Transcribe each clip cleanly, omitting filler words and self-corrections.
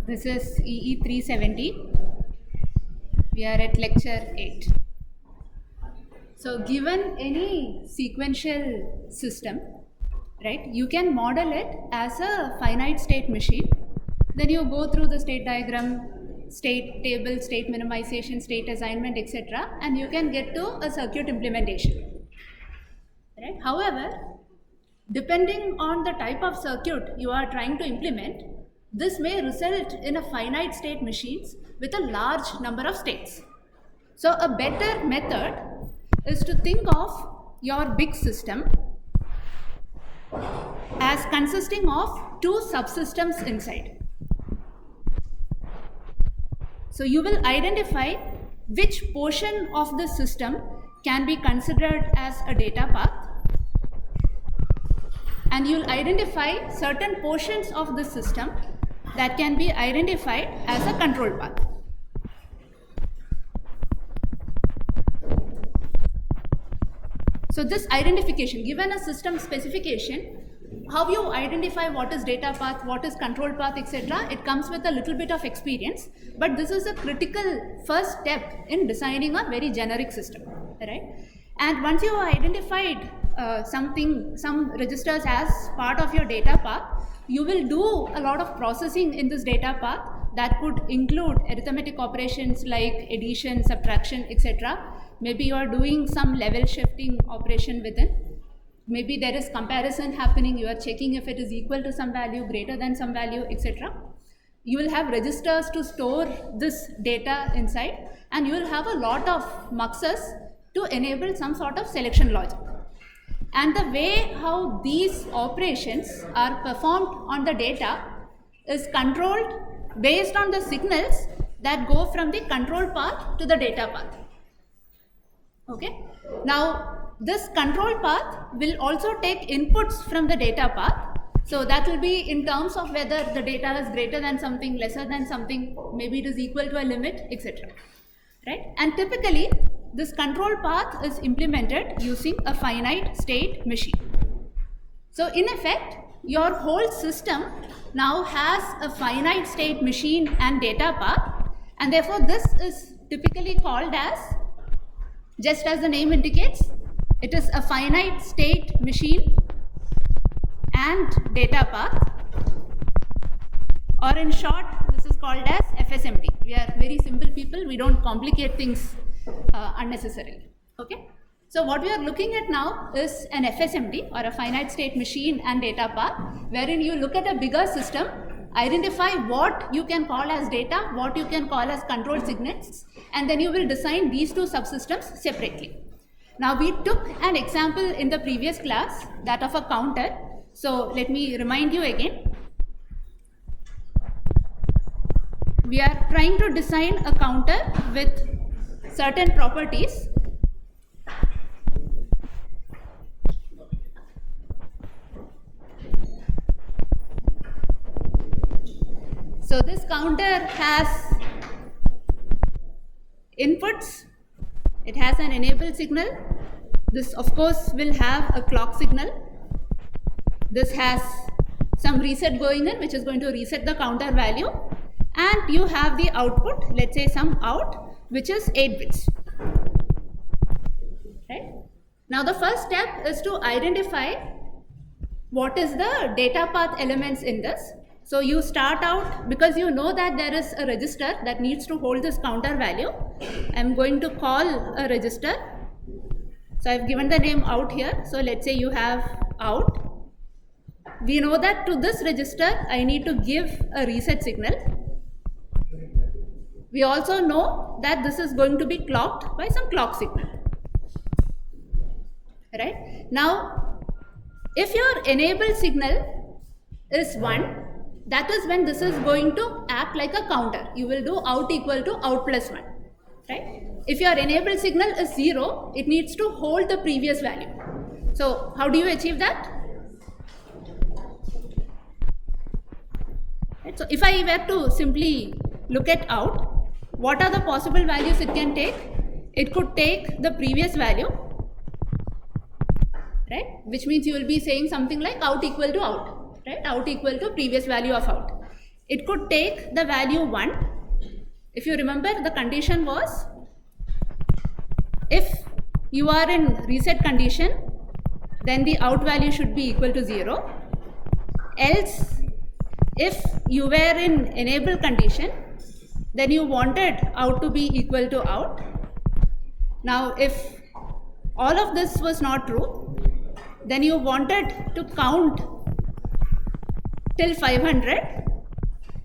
This is EE370. We are at lecture 8. So given any sequential system, right, you can model it as a finite state machine. Then you go through the state diagram, state table, state minimization, state assignment, etc. and you can get to a circuit implementation. Right? However, depending on the type of circuit you are trying to implement, this may result in a finite state machines with a large number of states. So a better method is to think of your big system as consisting of two subsystems inside. So you will identify which portion of the system can be considered as a data path, and you'll identify certain portions of the system that can be identified as a control path. So this identification, given a system specification, how you identify what is data path, what is control path, etc., it comes with a little bit of experience, but this is a critical first step in designing a very generic system, right? And once you have identified some registers as part of your data path, you will do a lot of processing in this data path that could include arithmetic operations like addition, subtraction, etc. Maybe you are doing some level shifting operation within. Maybe there is comparison happening, you are checking if it is equal to some value, greater than some value, etc. You will have registers to store this data inside, and you will have a lot of muxes to enable some sort of selection logic. And the way how these operations are performed on the data is controlled based on the signals that go from the control path to the data path. Okay. Now this control path will also take inputs from the data path. So that will be in terms of whether the data is greater than something, lesser than something, maybe it is equal to a limit, etc. Right? And typically this control path is implemented using a finite state machine. So in effect, your whole system now has a finite state machine and data path, and therefore this is typically called as, just as the name indicates, it is a finite state machine and data path, or in short, this is called as FSMD. We are very simple people, we don't complicate things unnecessarily. Okay. So what we are looking at now is an FSMD, or a finite state machine and data path, wherein you look at a bigger system, identify what you can call as data, what you can call as control signals, and then you will design these two subsystems separately. Now we took an example in the previous class, that of a counter. So let me remind you again. We are trying to design a counter with certain properties. So this counter has inputs, it has an enable signal, this of course will have a clock signal, this has some reset going in which is going to reset the counter value, and you have the output, let's say some out, which is 8 bits. Right? Now the first step is to identify what is the data path elements in this. So you start out, because you know that there is a register that needs to hold this counter value. I'm going to call a register. So I've given the name out here. So let's say you have out. We know that to this register I need to give a reset signal. We also know that this is going to be clocked by some clock signal. Right? Now, if your enable signal is 1, that is when this is going to act like a counter. You will do out equal to out plus 1. Right? If your enable signal is 0, it needs to hold the previous value. So how do you achieve that? Right? So if I were to simply look at out, what are the possible values it can take? It could take the previous value, right? Which means you will be saying something like out equal to out, right? Out equal to previous value of out. it could take the value 1. If you remember, the condition was, if you are in reset condition, then the out value should be equal to 0. Else, if you were in enable condition, then you wanted out to be equal to out. Now, if all of this was not true, then you wanted to count till 500,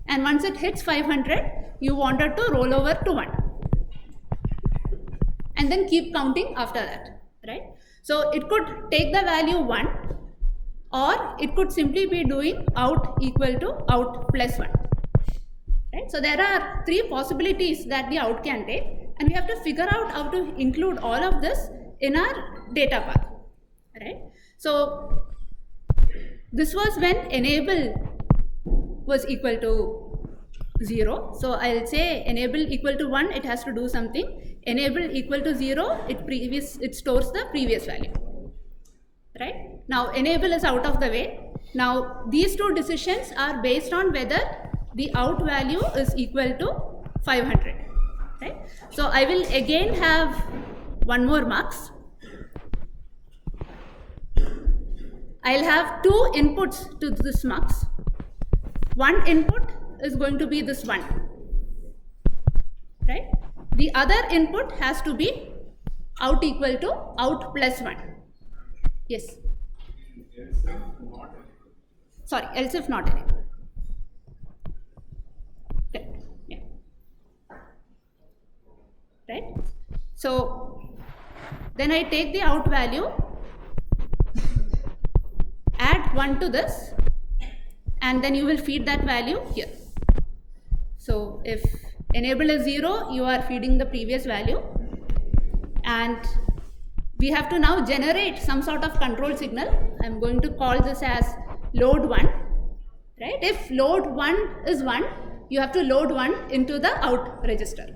and once it hits 500, you wanted to roll over to 1. And then keep counting after that, right? So it could take the value 1, or it could simply be doing out equal to out plus 1, right? So there are 3 possibilities that the out can take, and we have to figure out how to include all of this in our data path, right? So this was when enable was equal to 0. So I'll say enable equal to 1, it has to do something. Enable equal to 0, it stores the previous value, right? Now enable is out of the way. Now these 2 decisions are based on whether the out value is equal to 500, right? So I will again have one more mux. I'll have 2 inputs to this mux. One input is going to be this 1, right? The other input has to be out equal to out plus 1. Yes. Sorry, else if not any. Okay. Yeah. Right? So then I take the out value, add 1 to this, and then you will feed that value here. So if enable is 0, you are feeding the previous value, and we have to now generate some sort of control signal. I'm going to call this as load 1, right? If load 1 is 1, you have to load 1 into the out register.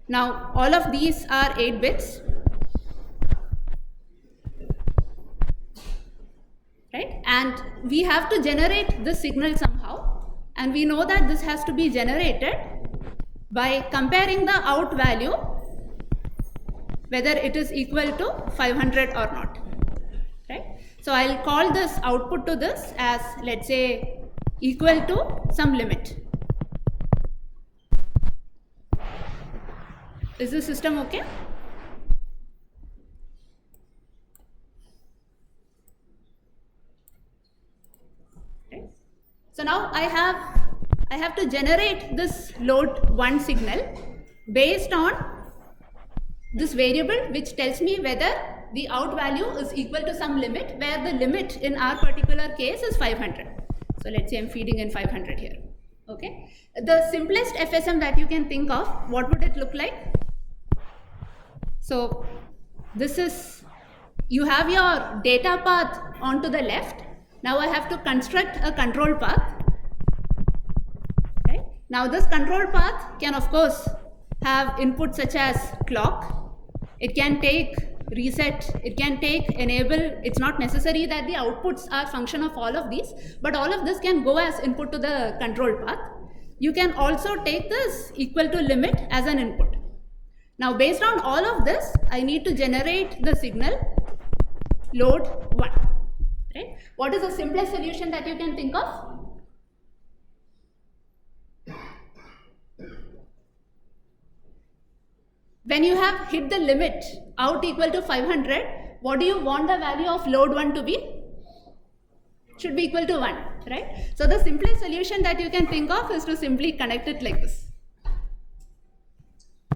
Now all of these are 8 bits, right? And we have to generate this signal somehow, and we know that this has to be generated by comparing the out value whether it is equal to 500 or not, right? So I'll call this output to this as, let's say, equal to some limit. Is the system okay? Okay. So now I have to generate this load 1 signal based on this variable which tells me whether the out value is equal to some limit, where the limit in our particular case is 500. So let's say I'm feeding in 500 here. Okay. The simplest FSM that you can think of, what would it look like? So this is, you have your data path onto the left. Now I have to construct a control path. Right? Now this control path can of course have inputs such as clock. It can take reset, it can take enable. It's not necessary that the outputs are function of all of these, but all of this can go as input to the control path. You can also take this equal to limit as an input. Now based on all of this, I need to generate the signal load 1. Right? What is the simplest solution that you can think of? When you have hit the limit out equal to 500, what do you want the value of load 1 to be? Should be equal to 1, right? So the simplest solution that you can think of is to simply connect it like this.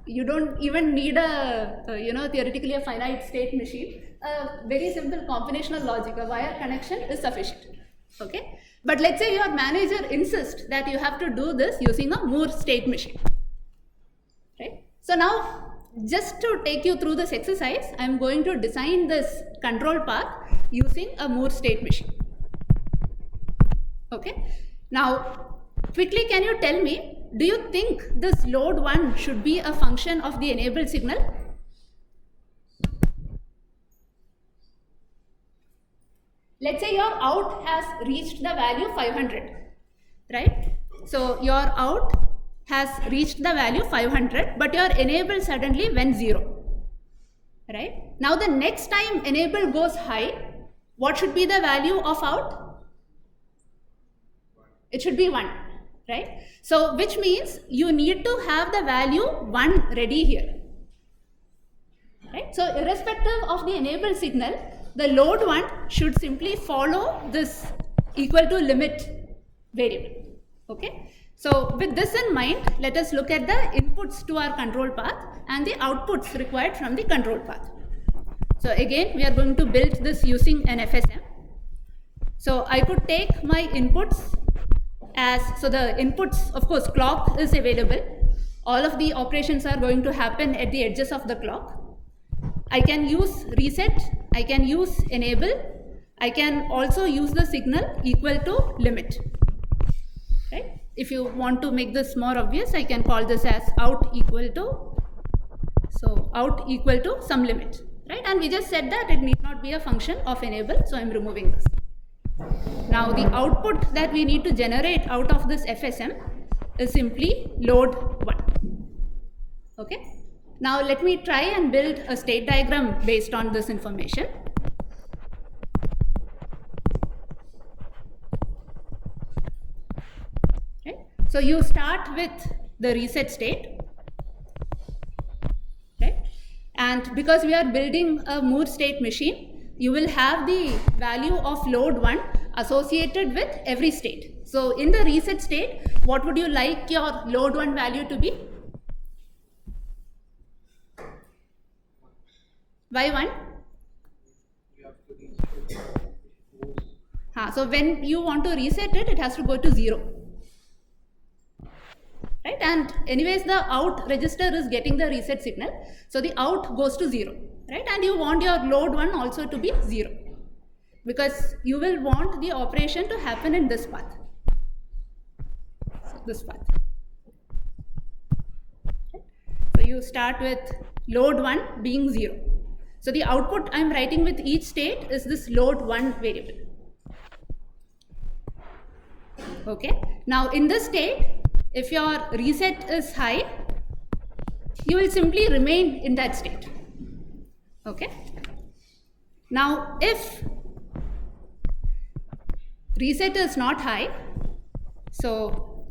You don't even need theoretically a finite state machine. A very simple combinational logic, a wire connection is sufficient. Okay? But let's say your manager insists that you have to do this using a Moore state machine. Right? So now, just to take you through this exercise, I am going to design this control path using a Moore state machine. Okay. Now, quickly can you tell me, do you think this load 1 should be a function of the enabled signal? Let's say your out has reached the value 500, right? So your out has reached the value 500, but your enable suddenly went 0, right? Now the next time enable goes high, what should be the value of out? It should be 1, right? So which means you need to have the value 1 ready here, right? So irrespective of the enable signal, the load 1 should simply follow this equal to limit variable, okay? So with this in mind, let us look at the inputs to our control path and the outputs required from the control path. So again, we are going to build this using an FSM. So I could take my inputs as, so the inputs, of course, clock is available. All of the operations are going to happen at the edges of the clock. I can use reset, I can use enable, I can also use the signal equal to limit, right? If you want to make this more obvious, I can call this as out equal to, so out equal to some limit, right? And we just said that it need not be a function of enable, so I'm removing this. Now the output that we need to generate out of this FSM is simply load 1, okay? Now let me try and build a state diagram based on this information. Okay. So you start with the reset state, right? And because we are building a Moore state machine, you will have the value of load 1 associated with every state. So in the reset state, what would you like your load 1 value to be? Why 1? So when you want to reset it, it has to go to 0. Right? And anyways, the out register is getting the reset signal. So the out goes to 0. Right? And you want your load 1 also to be 0. Because you will want the operation to happen in this path. So this path. Okay. So you start with load 1 being 0. So the output I'm writing with each state is this load 1 variable. Okay. Now in this state, if your reset is high, you will simply remain in that state. Okay. Now if reset is not high, so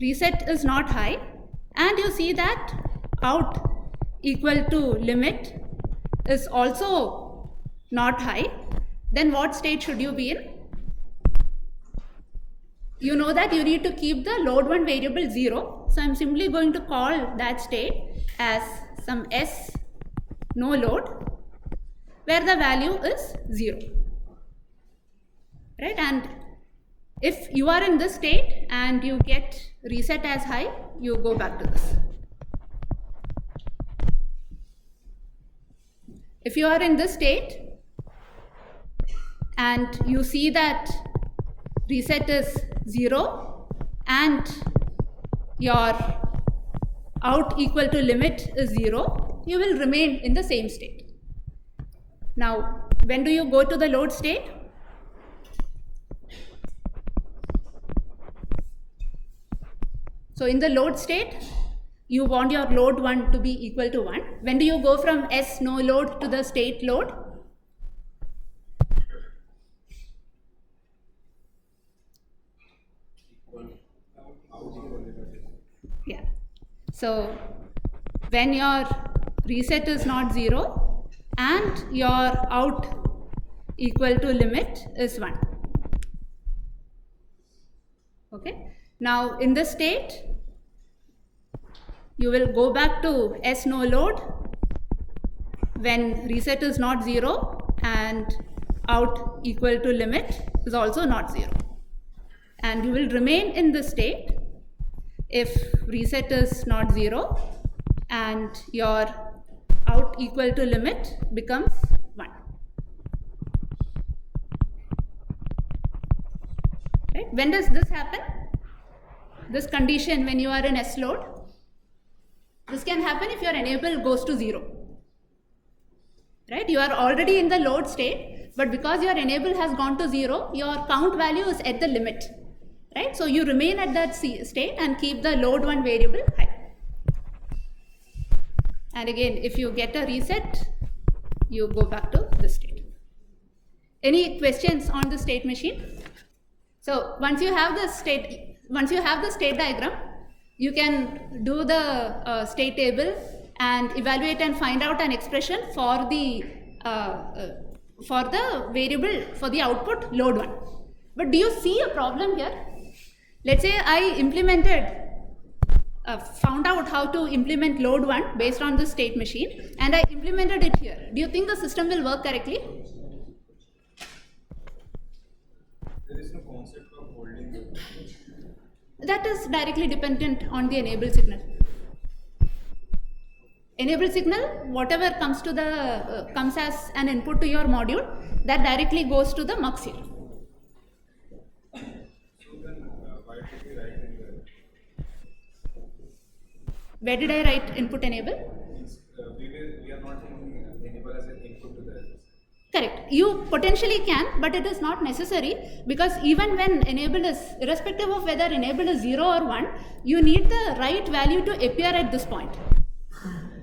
reset is not high, and you see that out equal to limit is also not high, then what state should you be in? You know that you need to keep the load 1 variable 0. So I'm simply going to call that state as some S no load, where the value is 0. Right? And if you are in this state and you get reset as high, you go back to this. If you are in this state and you see that reset is 0 and your out equal to limit is 0, you will remain in the same state. Now, when do you go to the load state? So in the load state, you want your load 1 to be equal to 1. When do you go from S no load to the state load? Yeah. So when your reset is not 0 and your out equal to limit is 1. Okay. Now in this state, you will go back to S no load when reset is not 0 and out equal to limit is also not 0. And you will remain in this state if reset is not 0 and your out equal to limit becomes 1. Right? When does this happen? This condition when you are in S load? This can happen if your enable goes to 0. Right? You are already in the load state, But because your enable has gone to 0, your count value is at the limit, right? So you remain at that state and keep the load 1 variable high. And again, if you get a reset, you go back to the state. Any questions on the state machine? So once you have the state diagram, you can do the state table and evaluate and find out an expression for the variable for the output load 1. But do you see a problem here? Let's say I found out how to implement load 1 based on the state machine, and I implemented it here. Do you think the system will work correctly? There is no concept of holding the... That is directly dependent on the enable signal. Enable signal, whatever comes to the comes as an input to your module, that directly goes to the mux here. So then, why did we write in the... Where did I write input enable? We are not taking enable as an input to the... Correct. You potentially can, but it is not necessary, because even when enable is, irrespective of whether enable is 0 or 1, you need the right value to appear at this point.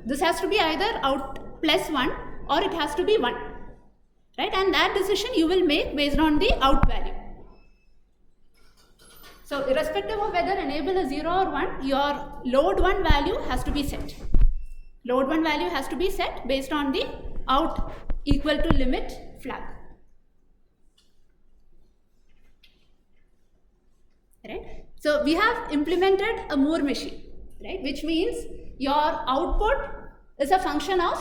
This has to be either out plus 1 or it has to be 1, right? And that decision you will make based on the out value. So irrespective of whether enable is 0 or 1, your load 1 value has to be set. Load 1 value has to be set based on the out equal to limit flag. Right? So we have implemented a Moore machine, right? Which means your output is a function of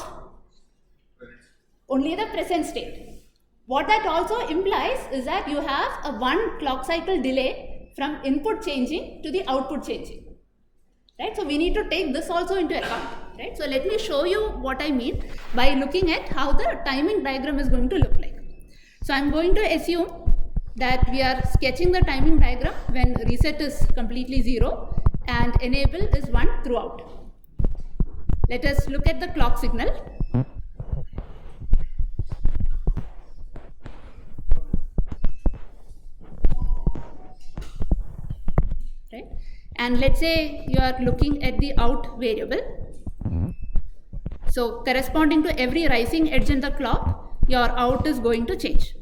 only the present state. What that also implies is that you have a 1 clock cycle delay from input changing to the output changing. Right? So we need to take this also into account. Right? So let me show you what I mean by looking at how the timing diagram is going to look like. So I'm going to assume that we are sketching the timing diagram when reset is completely 0 and enable is 1 throughout. Let us look at the clock signal. Right? And let's say you are looking at the out variable. So corresponding to every rising edge in the clock, your out is going to change.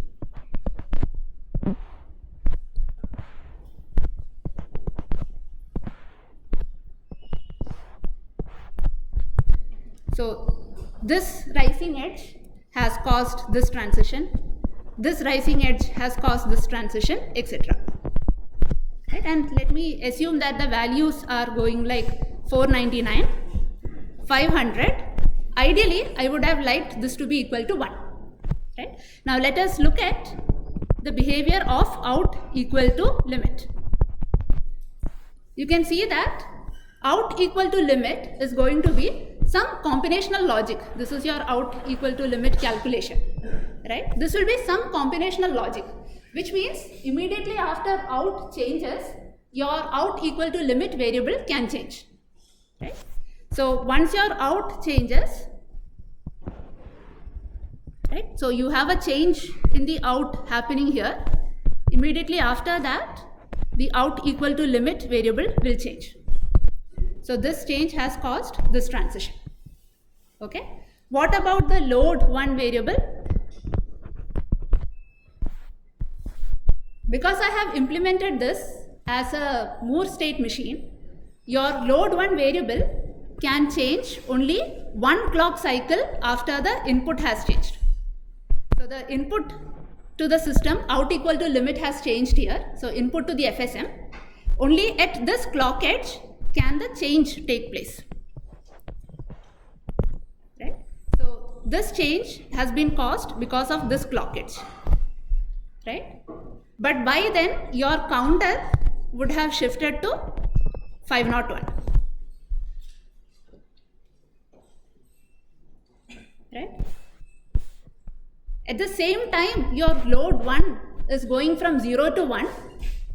So this rising edge has caused this transition, this rising edge has caused this transition, etc. Right? And let me assume that the values are going like 499, 500. Ideally, I would have liked this to be equal to 1. Right? Now let us look at the behavior of out equal to limit. You can see that out equal to limit is going to be some combinational logic. This is your out equal to limit calculation. Right? This will be some combinational logic, which means immediately after out changes, your out equal to limit variable can change. Right? So once your out changes, right? So you have a change in the out happening here. Immediately after that, the out equal to limit variable will change. So this change has caused this transition. Okay. What about the load 1 variable? Because I have implemented this as a Moore state machine, your load 1 variable can change only 1 clock cycle after the input has changed. So the input to the system out equal to limit has changed here. So input to the FSM. Only at this clock edge can the change take place. Right? So this change has been caused because of this clock edge. Right? But by then your counter would have shifted to 501. Right? At the same time, your load 1 is going from 0 to 1.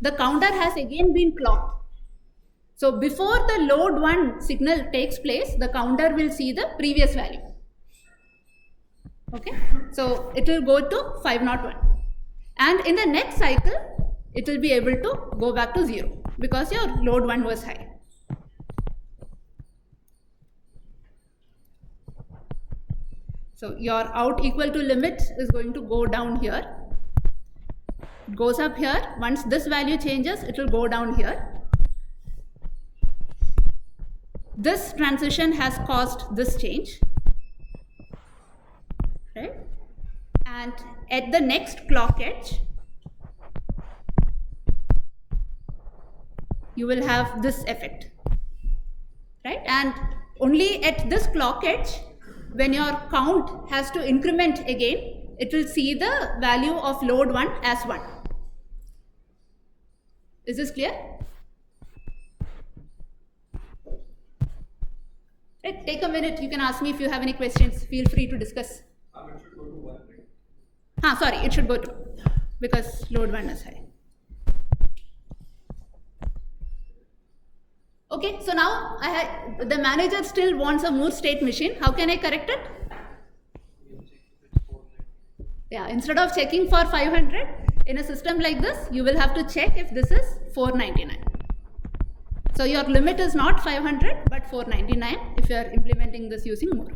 The counter has again been clocked. So before the load 1 signal takes place, the counter will see the previous value. Okay, so it will go to 501. And in the next cycle, it will be able to go back to 0 because your load 1 was high. So your out equal to limit is going to go down here. It goes up here. Once this value changes, it will go down here. This transition has caused this change, right? And at the next clock edge, you will have this effect, right? And only at this clock edge, when your count has to increment again, it will see the value of load 1 as 1. Is this clear? Right, take a minute. You can ask me if you have any questions. Feel free to discuss. It should go to 1, right? Sorry, it should go to because load 1 is high. Okay, so now the manager still wants a Moore state machine. How can I correct it? Yeah, instead of checking for 500 in a system like this, you will have to check if this is 499. So your limit is not 500 but 499 if you are implementing this using Moore.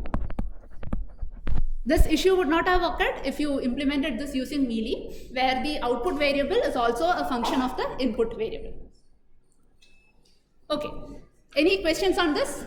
This issue would not have occurred if you implemented this using mealy, where the output variable is also a function of the input variable. Okay, any questions on this?